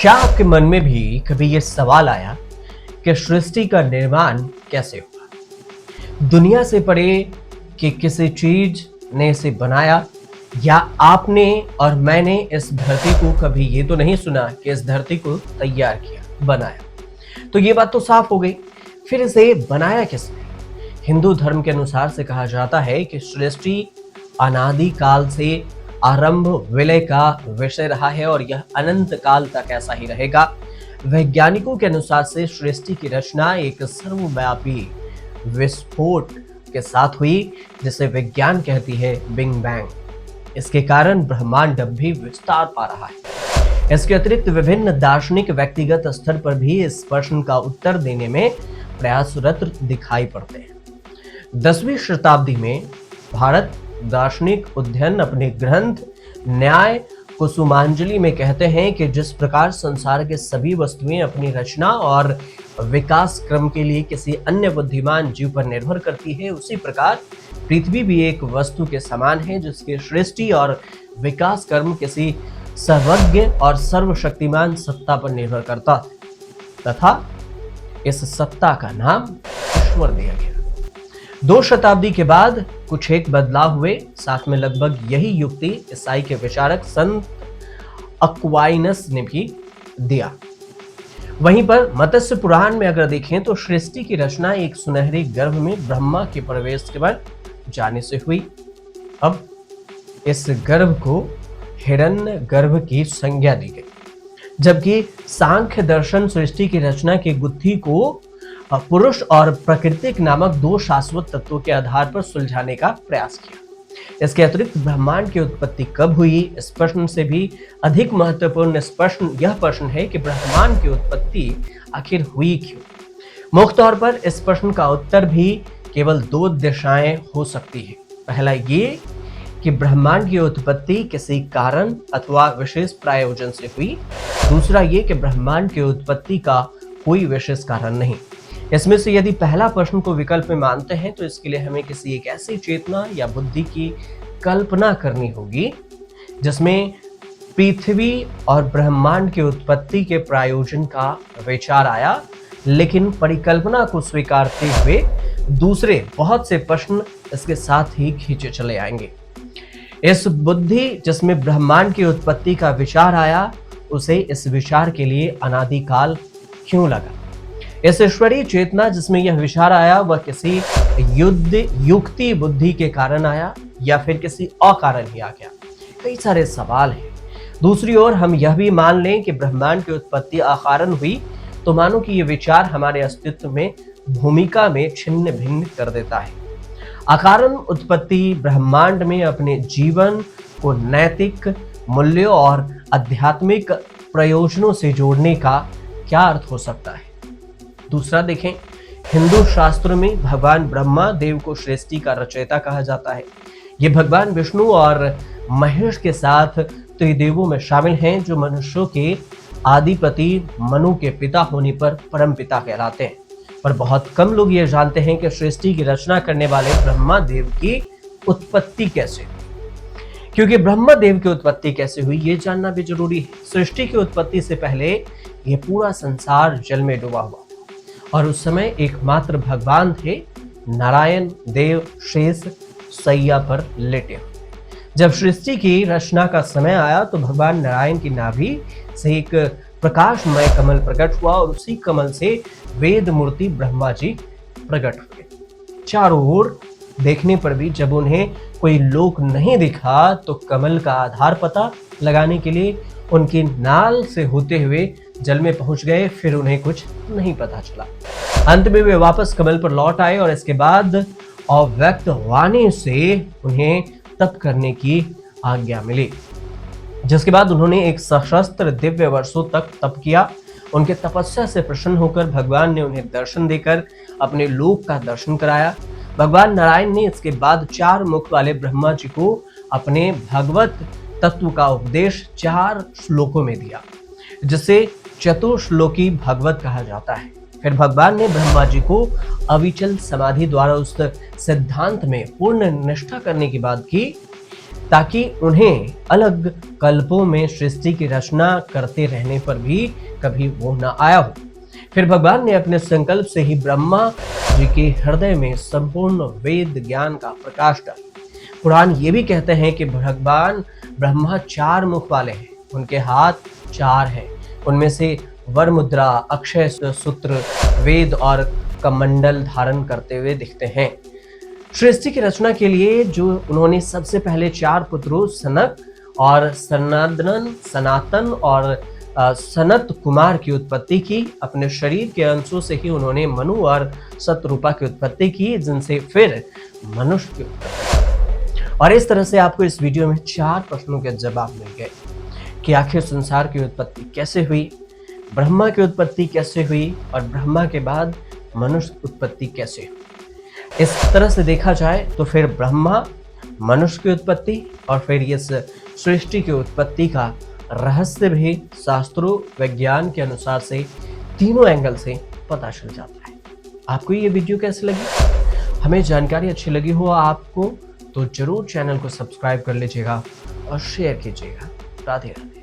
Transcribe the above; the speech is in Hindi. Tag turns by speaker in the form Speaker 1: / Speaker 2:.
Speaker 1: क्या आपके मन में भी कभी ये सवाल आया कि सृष्टि का निर्माण कैसे हुआ? दुनिया से परे कि किसी चीज ने इसे बनाया, या आपने और मैंने इस धरती को कभी ये तो नहीं सुना कि इस धरती को तैयार किया, बनाया। तो ये बात तो साफ हो गई। फिर इसे बनाया किसने? हिंदू धर्म के अनुसार से कहा जाता है कि सृष्टि अनादि काल से आरंभ विलय का विषय रहा है और यह अनंत काल तक ऐसा ही रहेगा। वैज्ञानिकों के अनुसार से सृष्टि की रचना एक सर्वव्यापी विस्फोट के साथ हुई, जिसे विज्ञान कहती है बिग बैंग। इसके कारण ब्रह्मांड अब भी विस्तार पा रहा है। इसके अतिरिक्त विभिन्न दार्शनिक व्यक्तिगत स्तर पर भी इस प्रश्न का उत्तर देने में प्रयासरत दिखाई पड़ते हैं। 10वीं शताब्दी में भारत दार्शनिक अध्ययन अपने ग्रंथ न्याय कुसुमांजलि में कहते हैं कि जिस प्रकार संसार के सभी वस्तुएं अपनी रचना और विकास क्रम के लिए किसी अन्य बुद्धिमान जीव पर निर्भर करती है, उसी प्रकार पृथ्वी भी एक वस्तु के समान है जिसके सृष्टि और विकास क्रम किसी सर्वज्ञ और सर्वशक्तिमान सत्ता पर निर्भर करता है तथा इस सत्ता का नाम ईश्वर दिया गया। 2 शताब्दी के बाद कुछ एक बदलाव हुए, साथ में लगभग यही युक्ति ईसाई के विचारक संत अक्वाइनस ने भी दिया। वहीं पर मत्स्य पुराण में अगर देखें तो सृष्टि की रचना एक सुनहरे गर्भ में ब्रह्मा के प्रवेश के बाद जाने से हुई। अब इस गर्भ को हिरण्य गर्भ की संज्ञा दी गई, जबकि सांख्य दर्शन सृष्टि की रचना की गुत्थी को पुरुष और प्राकृतिक नामक 2 शाश्वत तत्वों के आधार पर सुलझाने का प्रयास किया। इसके अतिरिक्त ब्रह्मांड की उत्पत्ति कब हुई, इस प्रश्न से भी अधिक महत्वपूर्ण यह प्रश्न है कि ब्रह्मांड की उत्पत्ति आखिर हुई क्यों। मुख्य तौर पर इस प्रश्न का उत्तर भी केवल 2 दिशाएं हो सकती है। पहला ये कि ब्रह्मांड की उत्पत्ति किसी कारण अथवा विशेष प्रायोजन से हुई। दूसरा ये कि ब्रह्मांड की उत्पत्ति का कोई विशेष कारण नहीं। इसमें से यदि पहला प्रश्न को विकल्प में मानते हैं तो इसके लिए हमें किसी एक ऐसी चेतना या बुद्धि की कल्पना करनी होगी जिसमें पृथ्वी और ब्रह्मांड की उत्पत्ति के प्रायोजन का विचार आया, लेकिन परिकल्पना को स्वीकारते हुए दूसरे बहुत से प्रश्न इसके साथ ही खींचे चले आएंगे। इस बुद्धि जिसमें ब्रह्मांड की उत्पत्ति का विचार आया, उसे इस विचार के लिए अनादिकाल क्यों लगा? इस ईश्वरीय चेतना जिसमें यह विचार आया वह किसी युक्ति बुद्धि के कारण आया या फिर किसी अकारण ही आ गया? कई सारे सवाल हैं। दूसरी ओर हम यह भी मान लें कि ब्रह्मांड की उत्पत्ति अकारण हुई, तो मानो कि यह विचार हमारे अस्तित्व में भूमिका में छिन्न भिन्न कर देता है। अकारण उत्पत्ति ब्रह्मांड में अपने जीवन को नैतिक मूल्यों और आध्यात्मिक प्रयोजनों से जोड़ने का क्या अर्थ हो सकता है? दूसरा देखें, हिंदू शास्त्रों में भगवान ब्रह्मा देव को सृष्टि का रचयिता कहा जाता है। ये भगवान विष्णु और महेश के साथ त्रिदेवों में शामिल हैं, जो मनुष्यों के आदिपति मनु के पिता होने पर परम पिता कहलाते हैं। पर बहुत कम लोग ये जानते हैं कि सृष्टि की रचना करने वाले ब्रह्मा देव की उत्पत्ति कैसे हुई। क्योंकि ब्रह्मा देव की उत्पत्ति कैसे हुई ये जानना भी जरूरी है। सृष्टि की उत्पत्ति से पहले यह पूरा संसार जल में डूबा हुआ और उस समय एकमात्र भगवान थे नारायण देव शेष सैया पर लेटे हुए। जब सृष्टि की रचना का समय आया तो भगवान नारायण की नाभि से एक प्रकाशमय कमल प्रकट हुआ और उसी कमल से वेद मूर्ति ब्रह्मा जी प्रकट हुए। चारों ओर देखने पर भी जब उन्हें कोई लोक नहीं दिखा तो कमल का आधार पता लगाने के लिए उनकी नाल से होते हुए जल में पहुंच गए। फिर उन्हें कुछ नहीं पता चला। अंत में वे वापस कमल पर लौट आए और इसके बाद अव्यक्त वाणी से उन्हें तप करने की आज्ञा मिली, जिसके बाद उन्होंने एक सशस्त्र दिव्य वर्षों तक तप किया। उनके तपस्या से प्रसन्न होकर भगवान ने उन्हें दर्शन देकर अपने लोक का दर्शन कराया। भगवान नारायण ने इसके बाद 4 मुख वाले ब्रह्मा जी को अपने भगवत तत्व का उपदेश 4 श्लोकों में दिया, जिसे चतुश्लोकी भगवत कहा जाता है। फिर भगवान ने ब्रह्मा जी को अविचल समाधि द्वारा उस सिद्धांत में पूर्ण निष्ठा करने की बात की ताकि उन्हें अलग कल्पों में सृष्टि की रचना करते रहने पर भी कभी वो न आया हो। फिर भगवान ने अपने संकल्प से ही ब्रह्मा जी के हृदय में संपूर्ण वेद ज्ञान का प्रकाश डाला। पुराण ये भी कहते हैं कि भगवान ब्रह्मा 4 मुख वाले हैं, उनके हाथ 4 हैं। उनमें से वर मुद्रा, अक्षय सूत्र, वेद और कमंडल धारण करते हुए दिखते हैं। सृष्टि की रचना के लिए जो उन्होंने सबसे पहले 4 पुत्रों सनक और सनातन और सनत कुमार की उत्पत्ति की। अपने शरीर के अंशों से ही उन्होंने मनु और सतरूपा की उत्पत्ति की, जिनसे फिर मनुष्य की उत्पत्ति। और इस तरह से आपको इस वीडियो में 4 प्रश्नों के जवाब मिल गए कि आखिर संसार की उत्पत्ति कैसे हुई, ब्रह्मा की उत्पत्ति कैसे हुई और ब्रह्मा के बाद मनुष्य की उत्पत्ति कैसे हुई। इस तरह से देखा जाए तो फिर ब्रह्मा, मनुष्य की उत्पत्ति और फिर इस सृष्टि की उत्पत्ति का रहस्य भी शास्त्रों विज्ञान के अनुसार से तीनों एंगल से पता चल जाता है। आपको ये वीडियो कैसी लगी? हमें जानकारी अच्छी लगी हो आपको तो जरूर चैनल को सब्सक्राइब कर लीजिएगा और शेयर कीजिएगा। राधे राधे।